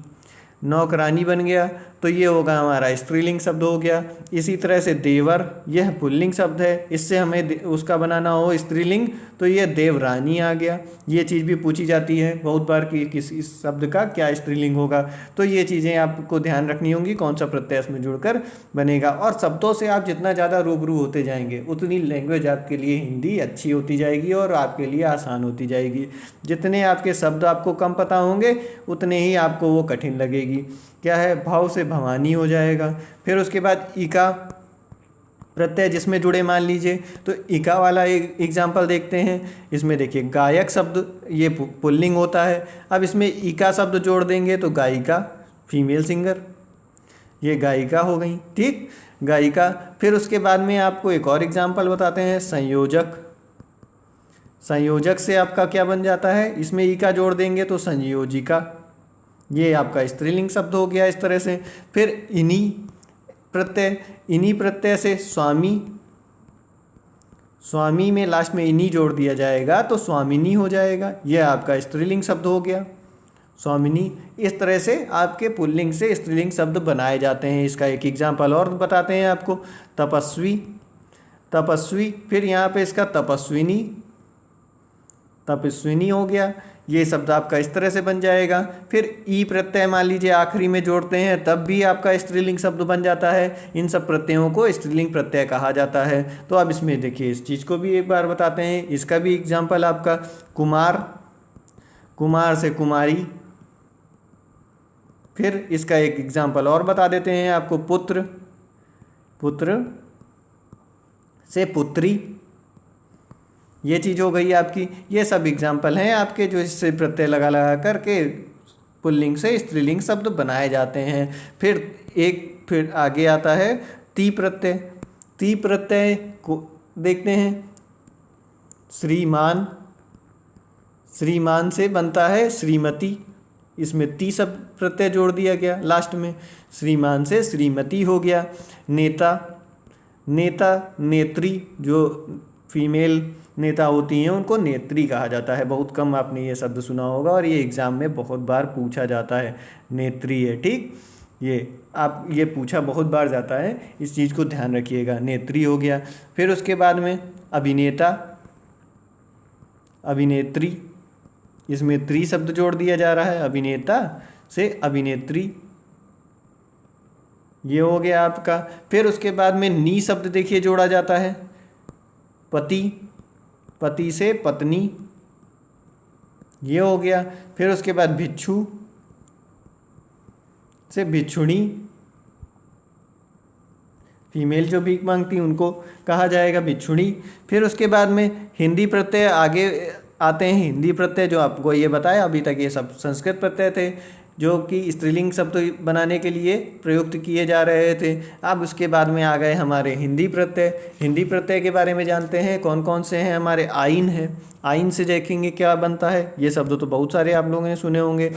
नौकरानी बन गया। तो ये होगा हमारा स्त्रीलिंग शब्द हो गया। इसी तरह से देवर, यह पुल्लिंग शब्द है, इससे हमें उसका बनाना हो स्त्रीलिंग तो ये देवरानी आ गया। ये चीज़ भी पूछी जाती है बहुत बार कि किस इस शब्द का क्या स्त्रीलिंग होगा, तो ये चीज़ें आपको ध्यान रखनी होंगी कौन सा प्रत्यय इसमें जुड़कर बनेगा। और शब्दों से आप जितना ज़्यादा रूबरू होते जाएंगे उतनी लैंग्वेज आपके लिए हिंदी अच्छी होती जाएगी और आपके लिए आसान होती जाएगी। जितने आपके शब्द आपको कम पता होंगे उतने ही आपको वो कठिन लगेगी। क्या है, भाव से भवानी हो जाएगा। फिर उसके बाद इका प्रत्यय जिसमें जुड़े, मान लीजिए तो इका वाला एक एग्जाम्पल देखते हैं। इसमें देखिए गायक शब्द ये पुल्लिंग होता है। अब इसमें इका शब्द जोड़ देंगे तो गायिका, फीमेल सिंगर, ये गायिका हो गई, ठीक, गायिका। फिर उसके बाद में आपको एक और एग्जाम्पल बताते हैं, संयोजक। संयोजक से आपका क्या बन जाता है, इसमें इका जोड़ देंगे तो संयोजिका, ये आपका स्त्रीलिंग शब्द हो गया इस तरह से। फिर इन्हीं प्रत्यय, इन्हीं प्रत्यय से स्वामी, स्वामी में लास्ट में इन्हीं जोड़ दिया जाएगा तो स्वामिनी हो जाएगा, यह आपका स्त्रीलिंग शब्द हो गया, स्वामिनी। इस तरह से आपके पुल्लिंग से स्त्रीलिंग शब्द बनाए जाते हैं। इसका एक एग्जाम्पल और बताते हैं आपको, तपस्वी, तपस्वी, फिर यहाँ पे इसका तपस्विनी, तपस्विनी हो गया। ये शब्द आपका इस तरह से बन जाएगा। फिर ई प्रत्यय मान लीजिए आखिरी में जोड़ते हैं तब भी आपका स्त्रीलिंग शब्द बन जाता है। इन सब प्रत्ययों को स्त्रीलिंग प्रत्यय कहा जाता है। तो अब इसमें देखिए इस चीज़ को भी एक बार बताते हैं। इसका भी एग्जाम्पल आपका कुमार, कुमार से कुमारी। फिर इसका एक एग्जाम्पल और बता देते हैं आपको, पुत्र, पुत्र से पुत्री, ये चीज़ हो गई आपकी। ये सब एग्जाम्पल हैं आपके जो इससे प्रत्यय लगा लगा करके पुल्लिंग से स्त्रीलिंग शब्द बनाए जाते हैं। फिर आगे आता है ती प्रत्यय। ती प्रत्यय को देखते हैं, श्रीमान, श्रीमान से बनता है श्रीमती, इसमें ती सब प्रत्यय जोड़ दिया गया लास्ट में, श्रीमान से श्रीमती हो गया। नेता, नेता, नेत्री, जो फीमेल नेता होती हैं उनको नेत्री कहा जाता है। बहुत कम आपने ये शब्द सुना होगा और ये एग्ज़ाम में बहुत बार पूछा जाता है, नेत्री है, ठीक, ये पूछा बहुत बार जाता है, इस चीज़ को ध्यान रखिएगा, नेत्री हो गया। फिर उसके बाद में अभिनेता, अभिनेत्री, इसमें त्री शब्द जोड़ दिया जा रहा है, अभिनेता से अभिनेत्री, ये हो गया आपका। फिर उसके बाद में नी शब्द देखिए जोड़ा जाता है, पति, पति से पत्नी, ये हो गया। फिर उसके बाद भिक्षु से भिक्षुणी, फीमेल जो भीख मांगती उनको कहा जाएगा भिक्षुणी। फिर उसके बाद में हिंदी प्रत्यय आगे आते हैं। हिंदी प्रत्यय जो आपको ये बताया अभी तक ये सब संस्कृत प्रत्यय थे जो कि स्त्रीलिंग शब्द बनाने के लिए प्रयुक्त किए जा रहे थे। अब उसके बाद में आ गए हमारे हिंदी प्रत्यय। हिंदी प्रत्यय के बारे में जानते हैं कौन कौन से हैं हमारे। आइन है, आइन से देखेंगे क्या बनता है। ये शब्द तो बहुत सारे आप लोगों ने सुने होंगे।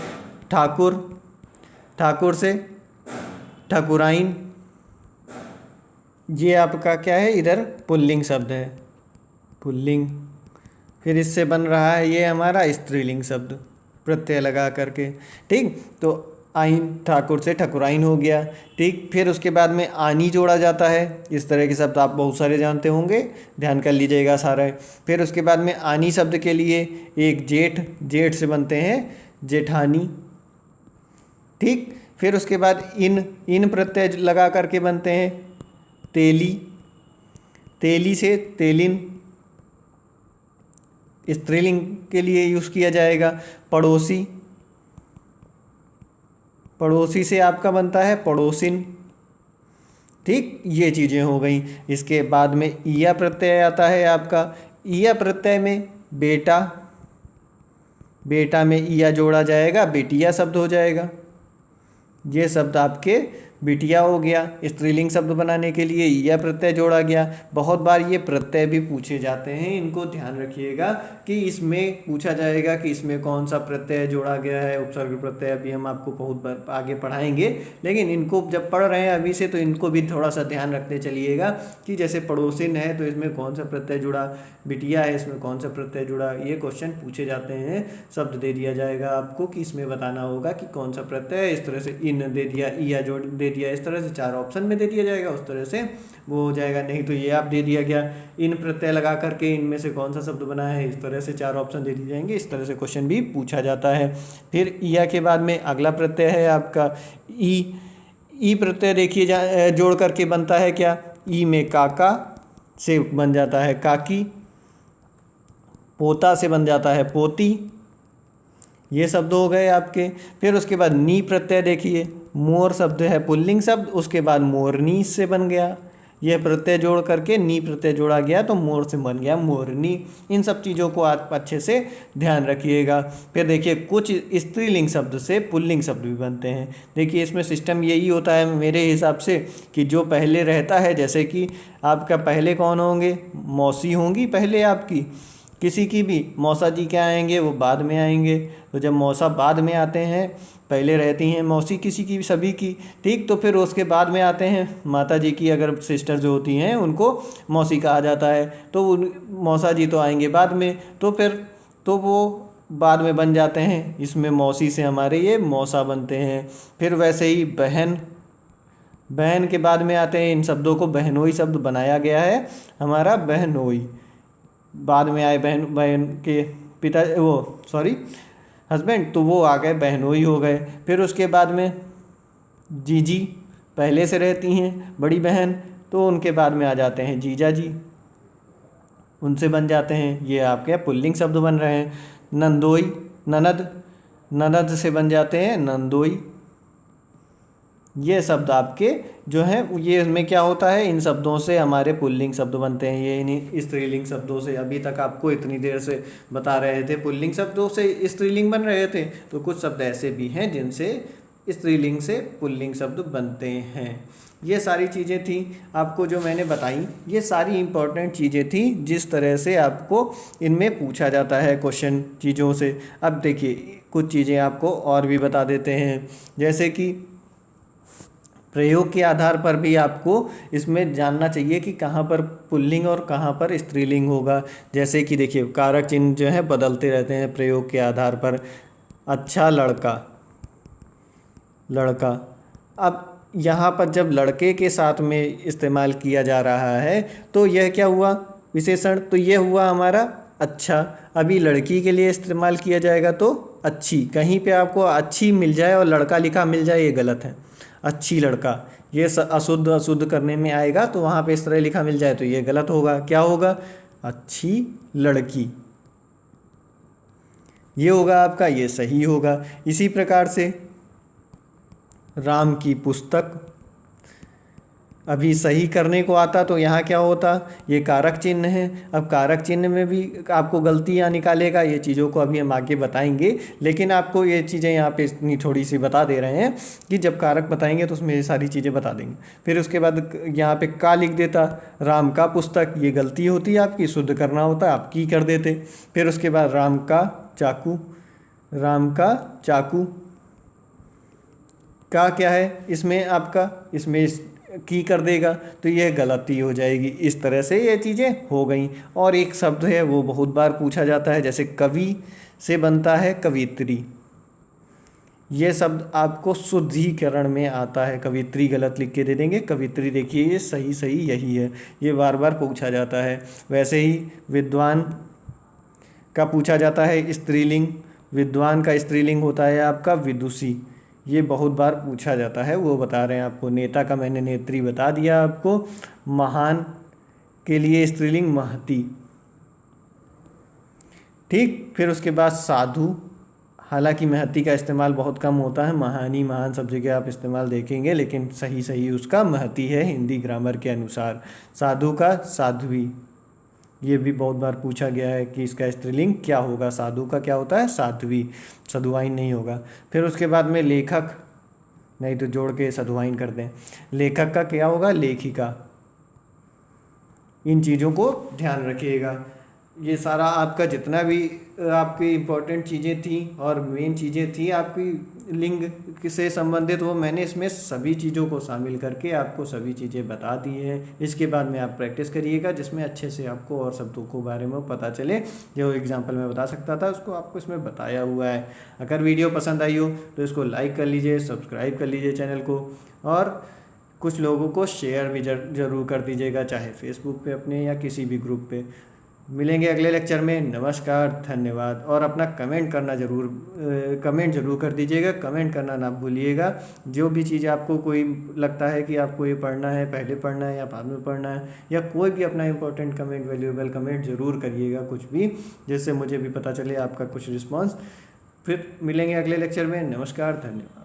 ठाकुर, ठाकुर से ठाकुराइन, ये आपका क्या है इधर पुल्लिंग शब्द है, पुल्लिंग। फिर इससे बन रहा है ये हमारा स्त्रीलिंग शब्द प्रत्यय लगा करके, ठीक। तो आइन, ठाकुर से ठकुराइन हो गया, ठीक। फिर उसके बाद में आनी जोड़ा जाता है। इस तरह के शब्द आप बहुत सारे जानते होंगे, ध्यान कर लीजिएगा सारा। फिर उसके बाद में आनी शब्द के लिए एक जेठ, जेठ से बनते हैं जेठानी, ठीक। फिर उसके बाद इन प्रत्यय लगा करके बनते हैं तेली, तेली से तेलिन, स्त्रीलिंग के लिए यूज़ किया जाएगा। पड़ोसी, पड़ोसी से आपका बनता है पड़ोसिन, ठीक। ये चीज़ें हो गई। इसके बाद में ईया प्रत्यय आता है आपका। ईया प्रत्यय में बेटा, बेटा में ईया जोड़ा जाएगा, बेटिया शब्द हो जाएगा। ये शब्द आपके बिटिया हो गया। स्त्रीलिंग शब्द बनाने के लिए ईया प्रत्यय जोड़ा गया। बहुत बार ये प्रत्यय भी पूछे जाते हैं, इनको ध्यान रखिएगा कि इसमें पूछा जाएगा कि इसमें कौन सा प्रत्यय जोड़ा गया है। उपसर्ग प्रत्यय अभी हम आपको बहुत बार आगे पढ़ाएंगे, लेकिन इनको जब पढ़ रहे हैं अभी से तो इनको भी थोड़ा सा ध्यान रखते चलिएगा कि जैसे पड़ोसिन है तो इसमें कौन सा प्रत्यय जुड़ा, बिटिया है इसमें कौन सा प्रत्यय जुड़ा। ये क्वेश्चन पूछे जाते हैं, शब्द दे दिया जाएगा आपको कि इसमें बताना होगा कि कौन सा प्रत्यय है। इस तरह से इन दे दिया, ईया जोड़ दे दे दिया, इस तरह से 4 ऑप्शन में दे दिया जाएगा, उस तरह से वो हो जाएगा। नहीं तो ये आप दे दिया गया इन प्रत्यय लगा करके इनमें से कौन सा शब्द बना है, इस तरह से 4 ऑप्शन दे दिए जाएंगे, इस तरह से क्वेश्चन भी पूछा जाता है। फिर या के बाद में अगला प्रत्यय है आपका ई। ई प्रत्यय देखिए जोड़ करके बनता है क्या, ई में काका से बन जाता है काकी, पोता से बन जाता है पोती, ये शब्द हो गए आपके। फिर उसके बाद नी प्रत्यय देखिए, मोर शब्द है पुल्लिंग शब्द, उसके बाद मोरनी से बन गया, यह प्रत्यय जोड़ करके नी प्रत्यय जोड़ा गया तो मोर से बन गया मोरनी। इन सब चीज़ों को आप अच्छे से ध्यान रखिएगा। फिर देखिए कुछ स्त्रीलिंग शब्द से पुल्लिंग शब्द भी बनते हैं। देखिए इसमें सिस्टम यही होता है मेरे हिसाब से कि जो पहले रहता है, जैसे कि आपका पहले कौन होंगे, मौसी होंगी पहले आपकी, किसी की भी मौसा जी क्या आएंगे, वो बाद में आएंगे। तो जब मौसा बाद में आते हैं, पहले रहती हैं मौसी किसी की भी, सभी की, ठीक, तो फिर उसके बाद में आते हैं माता जी की, अगर सिस्टर जो होती हैं उनको मौसी कहा जाता है, तो उन मौसा जी तो आएंगे बाद में, तो फिर तो वो बाद में बन जाते हैं। इसमें मौसी से हमारे ये मौसा बनते हैं। फिर वैसे ही बहन, बहन के बाद में आते हैं, इन शब्दों को बहनोई शब्द बनाया गया है हमारा, बहनोई। बाद में आए बहन, बहन के पिता वो सॉरी हस्बैंड, तो वो आ गए बहनोई हो गए। फिर उसके बाद में जीजी पहले से रहती हैं बड़ी बहन, तो उनके बाद में आ जाते हैं जीजा जी, उनसे बन जाते हैं, ये आपके पुल्लिंग शब्द बन रहे हैं। नंदोई, ननद, ननद से बन जाते हैं नंदोई। ये शब्द आपके जो हैं, ये इसमें क्या होता है, इन शब्दों से हमारे पुल्लिंग शब्द बनते हैं। ये इन स्त्रीलिंग शब्दों से, अभी तक आपको इतनी देर से बता रहे थे पुल्लिंग शब्दों से स्त्रीलिंग बन रहे थे, तो कुछ शब्द ऐसे भी हैं जिनसे स्त्रीलिंग से पुल्लिंग शब्द बनते हैं। ये सारी चीज़ें थी आपको जो मैंने बताई, ये सारी इम्पोर्टेंट चीज़ें थी जिस तरह से आपको इनमें पूछा जाता है क्वेश्चन चीज़ों से। अब देखिए कुछ चीज़ें आपको और भी बता देते हैं, जैसे कि प्रयोग के आधार पर भी आपको इसमें जानना चाहिए कि कहाँ पर पुल्लिंग और कहाँ पर स्त्रीलिंग होगा। जैसे कि देखिए कारक चिन्ह जो है बदलते रहते हैं प्रयोग के आधार पर। अच्छा लड़का, लड़का, अब यहाँ पर जब लड़के के साथ में इस्तेमाल किया जा रहा है तो यह क्या हुआ विशेषण, तो यह हुआ हमारा अच्छा। अभी लड़की के लिए इस्तेमाल किया जाएगा तो अच्छी, कहीं पे आपको अच्छी मिल जाए और लड़का लिखा मिल जाए ये गलत है। अच्छी लड़का, ये अशुद्ध अशुद्ध करने में आएगा, तो वहाँ पे इस तरह लिखा मिल जाए तो ये गलत होगा। क्या होगा, अच्छी लड़की, ये होगा आपका, ये सही होगा। इसी प्रकार से राम की पुस्तक, अभी सही करने को आता तो यहाँ क्या होता, ये कारक चिन्ह है। अब कारक चिन्ह में भी आपको गलतियाँ निकालेगा, ये चीज़ों को अभी हम आगे बताएंगे, लेकिन आपको ये चीज़ें यहाँ पे इतनी थोड़ी सी बता दे रहे हैं कि जब कारक बताएंगे तो उसमें ये सारी चीज़ें बता देंगे। फिर उसके बाद यहाँ पे का लिख देता, राम का पुस्तक, ये गलती होती है आपकी, शुद्ध करना होता आप की कर देते। फिर उसके बाद राम का चाकू, राम का चाकू, का क्या है इसमें आपका, इसमें की कर देगा तो यह गलती हो जाएगी। इस तरह से ये चीज़ें हो गई। और एक शब्द है वो बहुत बार पूछा जाता है, जैसे कवि से बनता है कवित्री, ये शब्द आपको शुद्धिकरण में आता है। कवित्री गलत लिख के दे देंगे, कवित्री देखिए ये सही सही यही है, ये बार बार पूछा जाता है। वैसे ही विद्वान का पूछा जाता है स्त्रीलिंग, विद्वान का स्त्रीलिंग होता है आपका विदुषी, ये बहुत बार पूछा जाता है, वो बता रहे हैं आपको। नेता का मैंने नेत्री बता दिया आपको। महान के लिए स्त्रीलिंग महती, ठीक। फिर उसके बाद साधु, हालांकि महती का इस्तेमाल बहुत कम होता है, महानी महान सब जगह आप इस्तेमाल देखेंगे, लेकिन सही सही उसका महती है हिंदी ग्रामर के अनुसार। साधु का साध्वी, ये भी बहुत बार पूछा गया है कि इसका स्त्रीलिंग क्या होगा। साधु का क्या होता है, साध्वी, सधुवाइन नहीं होगा। फिर उसके बाद में लेखक, नहीं तो जोड़ के सधुवाइन कर दें। लेखक का क्या होगा, लेखिका। इन चीज़ों को ध्यान रखिएगा। ये सारा आपका जितना भी आपकी इम्पोर्टेंट चीज़ें थी और मेन चीज़ें थी आपकी लिंग से संबंधित, वो मैंने इसमें सभी चीज़ों को शामिल करके आपको सभी चीज़ें बता दी हैं। इसके बाद में आप प्रैक्टिस करिएगा, जिसमें अच्छे से आपको और शब्दों को बारे में पता चले। जो एग्जाम्पल मैं बता सकता था उसको आपको इसमें बताया हुआ है। अगर वीडियो पसंद आई हो तो इसको लाइक कर लीजिए, सब्सक्राइब कर लीजिए चैनल को, और कुछ लोगों को शेयर भी ज़रूर कर दीजिएगा, चाहे फेसबुक पे अपने या किसी भी ग्रुप पे। मिलेंगे अगले लेक्चर में। नमस्कार, धन्यवाद। और अपना कमेंट ज़रूर कर दीजिएगा, कमेंट करना ना भूलिएगा। जो भी चीज़ आपको कोई लगता है कि आपको ये पढ़ना है, पहले पढ़ना है या बाद में पढ़ना है, या कोई भी अपना इंपॉर्टेंट कमेंट, वैल्यूएबल कमेंट ज़रूर करिएगा, कुछ भी, जिससे मुझे भी पता चले आपका कुछ रिस्पॉन्स। फिर मिलेंगे अगले लेक्चर में। नमस्कार, धन्यवाद।